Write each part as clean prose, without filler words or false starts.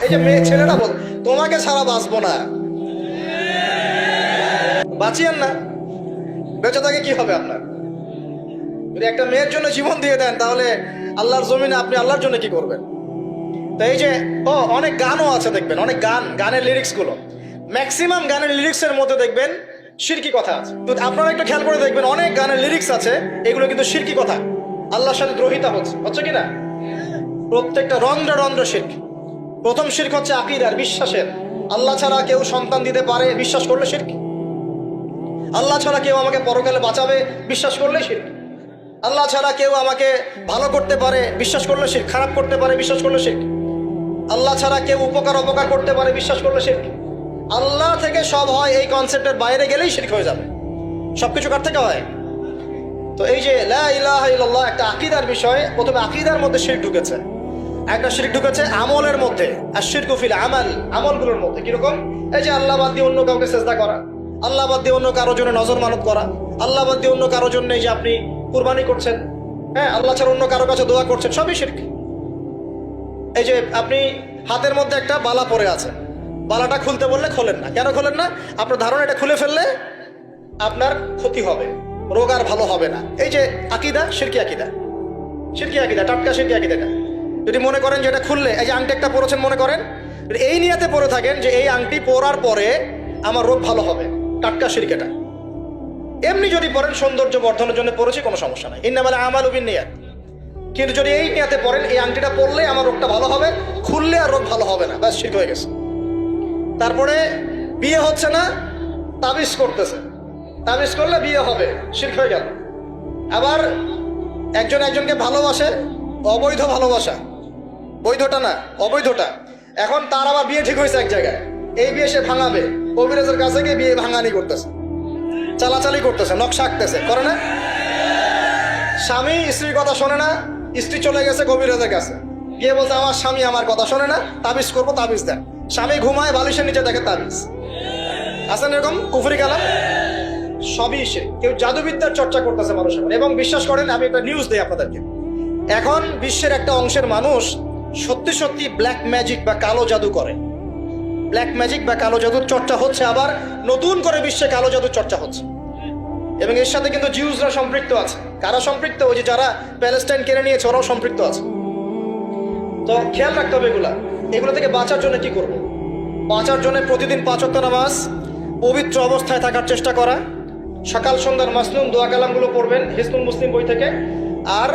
এই যে মেয়ে ছেলেরা বল তোমাকে ছাড়া বাঁচবো না, বাঁচিয়েন না, বেঁচে থাকে কি হবে আপনার? যদি একটা মেয়ের জন্য জীবন দিয়ে দেন তাহলে আল্লাহর জমিনে আপনি আল্লাহর জন্য কি করবেন? তো এই যে অনেক গানও আছে দেখবেন, অনেক গানের লিরিক্স গুলো, ম্যাক্সিমাম গানের লিরিক্সের মধ্যে দেখবেন শিরকি কথা আছে। তো আপনারা একটু খেয়াল করে দেখবেন অনেক গানের লিরিক্স আছে এগুলো কিন্তু শিরকি কথা, আল্লাহর সাথে দ্রোহিতা হচ্ছে কি না? প্রত্যেকটা রন্ধ্র রন্ধ্র শিরক। প্রথম শিরক হচ্ছে আকীদার, বিশ্বাসের। আল্লাহ ছাড়া কেউ সন্তান দিতে পারে বিশ্বাস করলে শিরক। আল্লাহ ছাড়া কেউ আমাকে পরকালে বাঁচাবে বিশ্বাস করলে শিরক। আল্লাহ ছাড়া কেউ আমাকে ভালো করতে পারে বিশ্বাস করলে শিরক, খারাপ করতে পারে বিশ্বাস করলে শিরক। আল্লাহ ছাড়া কেউ উপকার অপকার করতে পারে বিশ্বাস করলে শিরক। আল্লাহ থেকে সব হয় এই কনসেপ্টের বাইরে গেলেই শিরক হয়ে যাবে। সবকিছু কার থেকে হয়? তো এই যে লা ইলাহা ইল্লাল্লাহ একটা আকীদার বিষয়, প্রথমে আকীদার মধ্যে শিরক ঢুকেছে। একটা শিরক ঢুকেছে আমলের মধ্যে, আর শিরকু ফিল আমাল, আমলগুলোর মধ্যে। কিরকম? এই যে আল্লাহ বাদ দিয়ে অন্য কাউকে সেজদা করা, আল্লাহ বাদ দিয়ে অন্য কারোর জন্য নজর মানত করা, আল্লাহ বাদ দিয়ে অন্য কারোর জন্য এই যে আপনি কুরবানি করছেন, হ্যাঁ, আল্লাহ ছাড়া অন্য কারো কাছে দোয়া করছেন, সবই শিরক। এই যে আপনি হাতের মধ্যে একটা বালা পরে আছে, বালাটা খুলতে বললে খোলেন না। কেন খোলেন না? আপনার ধারণা এটা খুলে ফেললে আপনার ক্ষতি হবে, রোগ আর ভালো হবে না। এই যে আকীদা, শিরকি আকীদা, শিরকি আকীদা, টাটকা শিরকি আকীদাটা যদি মনে করেন যে এটা খুললে, এই যে আংটি একটা পরেছেন মনে করেন, এই নিয়াতে পরে থাকেন যে এই আংটি পরার পরে আমার রোগ ভালো হবে, টাটকা শিরক এটা। এমনি যদি পড়েন সৌন্দর্য বর্ধনের জন্য পড়েছি, কোনো সমস্যা নাই, ইন্নামাল আমালু বিন্নিয়াত। কিন্তু যদি এই নিয়াতে পড়েন এই আংটিটা পরলে আমার রোগটা ভালো হবে, খুললে আর রোগ ভালো হবে না, ব্যাস শিরক হয়ে গেছে। তারপরে বিয়ে হচ্ছে না, তাবিজ করতেছে, তাবিজ করলে বিয়ে হবে, শিরক হয়ে গেল। আবার একজন একজনকে ভালোবাসে, অবৈধ ভালোবাসা, বৈধটা না অবৈধটা। এখন তার আবার বিয়ে ঠিক হয়েছে এক জায়গায়, এই বিয়ে সে ভাঙাবে, কবিরাজের কাছে গিয়ে বিয়ে ভাঙানি করতেছে, চালাচালি করতেছে, নকশা আঁকতেছে, করে না? স্বামী স্ত্রীর কথা শোনে না, স্ত্রী চলে গেছে কবিরাজের কাছে, গিয়ে বলছে আমার স্বামী আমার কথা শোনে না, তাবিজ করবো, তাবিজ দেন। স্বামী ঘুমায়, বালিশের নিচে দেখে তাবিজ। আছেন এরকম কুফরি কালাম? সবই সে। কেউ জাদুবিদ্যার চর্চা করতেছে মানুষ এখন। এবং বিশ্বাস করেন, আমি একটা নিউজ দিই আপনাদেরকে, এখন বিশ্বের একটা অংশের মানুষ সত্যি সত্যি ব্ল্যাক ম্যাজিক বা কালো জাদু করে। ব্ল্যাক ম্যাজিক বা কালো জাদুর চর্চা হচ্ছে, আবার নতুন করে বিশ্বে কালো জাদুর চর্চা হচ্ছে। এবং এর সাথে কিন্তু জিউসরা সম্পৃক্ত আছে। কারা সম্পৃক্ত? ওই যে যারা প্যালেস্টাইন কেড়ে নিয়েছে ওরাও সম্পৃক্ত আছে। তো খেয়াল রাখতে হবে এগুলো থেকে বাঁচার জন্য কি করব? বাঁচার জন্য প্রতিদিন 5 ওয়াক্ত নামাজ, পবিত্র অবস্থায় থাকার চেষ্টা করা, সকাল সন্ধ্যার মাসনুন দোয়া কালামগুলো পড়বেন হিজবুল মুসলিম বই থেকে। আর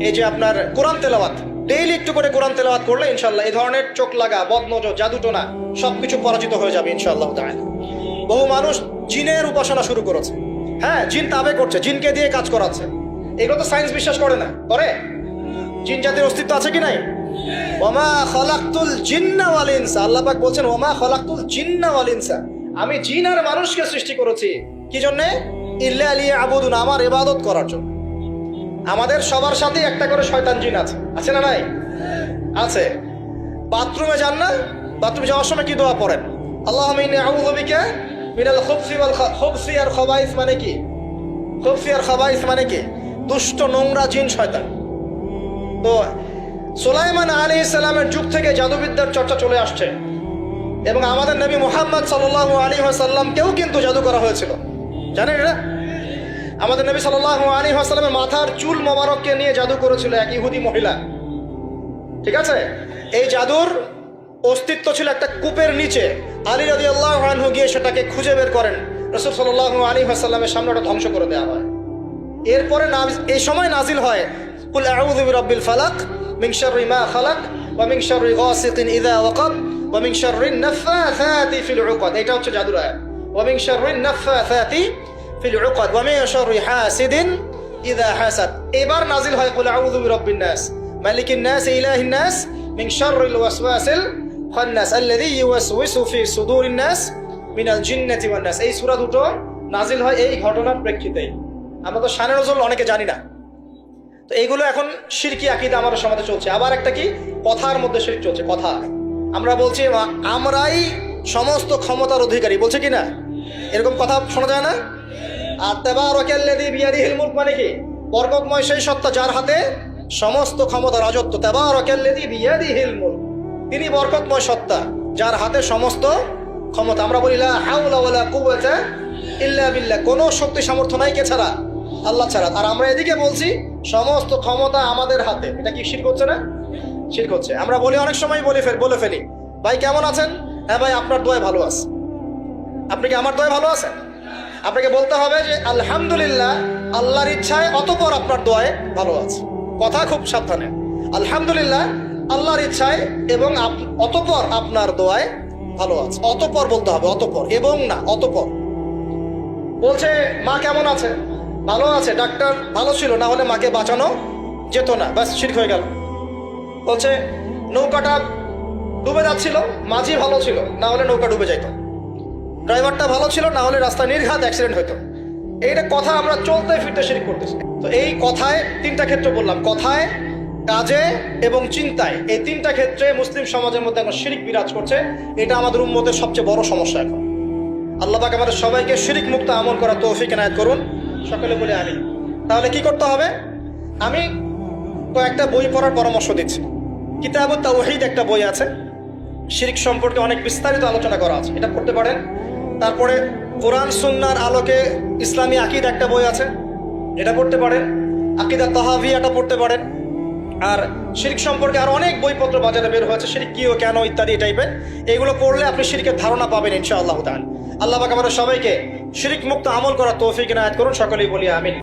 এই যে আপনার কোরআন তেলাওয়াত, ডেইলি একটু করে কোরআন তেলাওয়াত করলে ইনশাল্লাহ এই ধরনের চোখ লাগা, বদনজর, জাদুটোনা সবকিছু পরাজিত হয়ে যাবে ইনশাআল্লাহ তাআলা। বহু মানুষ জিনের উপাসনা শুরু করেছে, হ্যাঁ, জিন তাবে করছে, জিনকে দিয়ে কাজ করাচ্ছে। এগুলো তো সায়েন্স বিশ্বাস করে না, করে? জিন জাতির অস্তিত্ব আছে কি নাই? ওমা খলাকতুল জিন্না ওয়াল ইনসা, আল্লাহ পাক বলছেন ওমা খলাকতুল জিন্না ওয়াল ইনসা, আমি জিন আর মানুষকে সৃষ্টি করেছি কি জন্য? ইল্লা লিয়াবুদুন, আমার ইবাদত করার জন্য। আমাদের সবার সাথে একটা করে শয়তান জিন আছে, আছে না নাই? আছে। বাথরুমে যান না, বাথরুমে যাওয়ার সময় কি দোয়া পড়েন? আল্লাহুম্মা ইন্নী আউযু বিকা মিনাল খুবসি ওয়াল খুবসি আর খাবাইস, মানে কি? খুবসি আর খাবাইস মানে কি? দুষ্ট নোংরা জিন, শয়তান। তো সুলাইমান আলাইহিস সালামের যুগ থেকে জাদুবিদ্যার চর্চা চলে আসছে, এবং আমাদের নবী মুহাম্মদ সাল্লাল্লাহু আলাইহি ওয়াসাল্লামকেও কিন্তু জাদু করা হয়েছিল, জানেন এটা? আমাদের নবী সাল্লাল্লাহু আলাইহি ওয়াসাল্লামের মাথার চুল মোবারককে নিয়ে জাদু করেছিল এক ইহুদি মহিলা, ঠিক আছে? এই জাদুর অস্তিত্ব ছিল একটা কূপের নিচে। আলী রাদিয়াল্লাহু আনহু গিয়ে সেটাকে খুঁজে বের করেন, রাসূল সাল্লাল্লাহু আলাইহি ওয়াসাল্লামের সামনে ওটা ধ্বংস করে দেওয়া হয়। এরপরে এই সময় নাজিল হয় কুল আউযু বিরাব্বিল ফালাক মিন শাররি মা খালাক ওয়া মিন শাররি গাসিকিন ইযা ওয়াকাব ওয়া মিন শাররিন নাফাসাতি ফিল উকাদ। এটা হচ্ছে জাদুর আয়াত, ওয়া মিন শাররিন নাফাসাতি ফিল উকাদ ওয়া মিন শাররি হাসিদিন ইযা হাসাদ। এবার নাজিল হয় কুল আউযু বিরাব্বিন নাস মালিকিন নাস ইলাহিন নাস মিন শাররিল ওয়াসওয়াসিল খান্নাস আল্লাযী ইউওয়াসওয়িসু ফি সুদুরিন নাস মিনাল জিন্নাতি ওয়ান নাস। এই সূরা দুটো নাজিল হয় এই ঘটনার প্রেক্ষিতেই। আমরা তো শানে নজুল অনেকে জানি না। তো এইগুলো এখন শিরকি আকীদা আমাদের সমাজে চলছে। আবার একটা কি, কথার মধ্যে শিরক চলছে। কথা আমরা বলছি আমরাই সমস্ত ক্ষমতার অধিকারী, বলছে কি না? এরকম কথা শোনা যায় না? আর তাবারাকাল্লাযী বিয়াদিহিল মুলক মানে কি? বরকতময় সেই সত্তা যার হাতে সমস্ত ক্ষমতা, রাজত্ব। তাবারাকাল্লাযী বিয়াদিহিল মুলক, তিনি বরকতময় সত্তা, যার হাতে সমস্ত ক্ষমতা। আমরা বলি লা হাওলা ওয়ালা কুওয়াতা ইল্লা বিল্লাহ, কোনো শক্তি সামর্থ্য নাই কে ছাড়া? আল্লাহ ছাড়া। আর আমরা এদিকে বলছি সমস্ত ক্ষমতা আমাদের হাতে। এটা কি শিরক হচ্ছে না? শিরক হচ্ছে। আমরা বলি, অনেক সময় বলে ফেলি, ভাই কেমন আছেন? হ্যাঁ ভাই, আপনার দোয়ায় ভালো আছে। আপনি কি আমার দোয়ায় ভালো আছেন? আপনাকে বলতে হবে যে আলহামদুলিল্লাহ, আল্লাহর ইচ্ছায় অতঃপর আপনার দোয়ায় ভালো আছে। কথা খুব সাবধানে, আলহামদুলিল্লাহ আল্লাহর ইচ্ছায় এবং অতঃপর আপনার দোয়ায় ভালো আছে। অতঃপর বলতে হবে, অতঃপর, এবং না, অতঃপর। বলছে মা কেমন আছে? ভালো আছে, ডাক্তার ভালো ছিল, না হলে মাকে বাঁচানো যেত না। ব্যাস, শিরক হয়ে গেল। বলছে নৌকাটা ডুবে যাচ্ছিল, মাঝি ভালো ছিল, না হলে নৌকা ডুবে যাইত। ড্রাইভারটা ভালো ছিল, না হলে রাস্তায় নির্ঘাত অ্যাক্সিডেন্ট হইতো। এইটা কথা আমরা চলতে ফিরতে শিরক করতেছি। তো এই কথায় তিনটা ক্ষেত্র বললাম, কথায়, কাজে এবং চিন্তায়। এই তিনটা ক্ষেত্রে মুসলিম সমাজের মধ্যে এখন শিরক বিরাজ করছে। এটা আমাদের উম্মতের সবচেয়ে বড় সমস্যা এখন। আল্লাহ পাক আমাদের সবাইকে শিরক মুক্ত আমল করার তৌফিক এনায়েত করুন, সকলে বলে আমিন। তাহলে কি করতে হবে? আমি কয়েকটা বই পড়ার পরামর্শ দিচ্ছি। কিতাবুত তাওহীদ একটা বই আছে, শিরক সম্পর্কে অনেক বিস্তারিত আলোচনা করা আছে, এটা পড়তে পারেন। তারপরে কোরআন সুন্নাহর আলোকে ইসলামী আকীদা একটা বই আছে, এটা পড়তে পারেন। আকীদা তাহাভিয়াটা পড়তে পারেন। আর শিরক সম্পর্কে আর অনেক বইপত্র বাজারে বের হয়েছে, শিরক কি ও কেন ইত্যাদি টাইপের। এগুলো পড়লে আপনি শিরকের ধারণা পাবেন ইনশাআল্লাহ তাআলা। আল্লাহ পাক আমাদের সবাইকে শিরক মুক্ত আমল করার তৌফিক এনায়েত করুন, সকলেই বলি আমিন।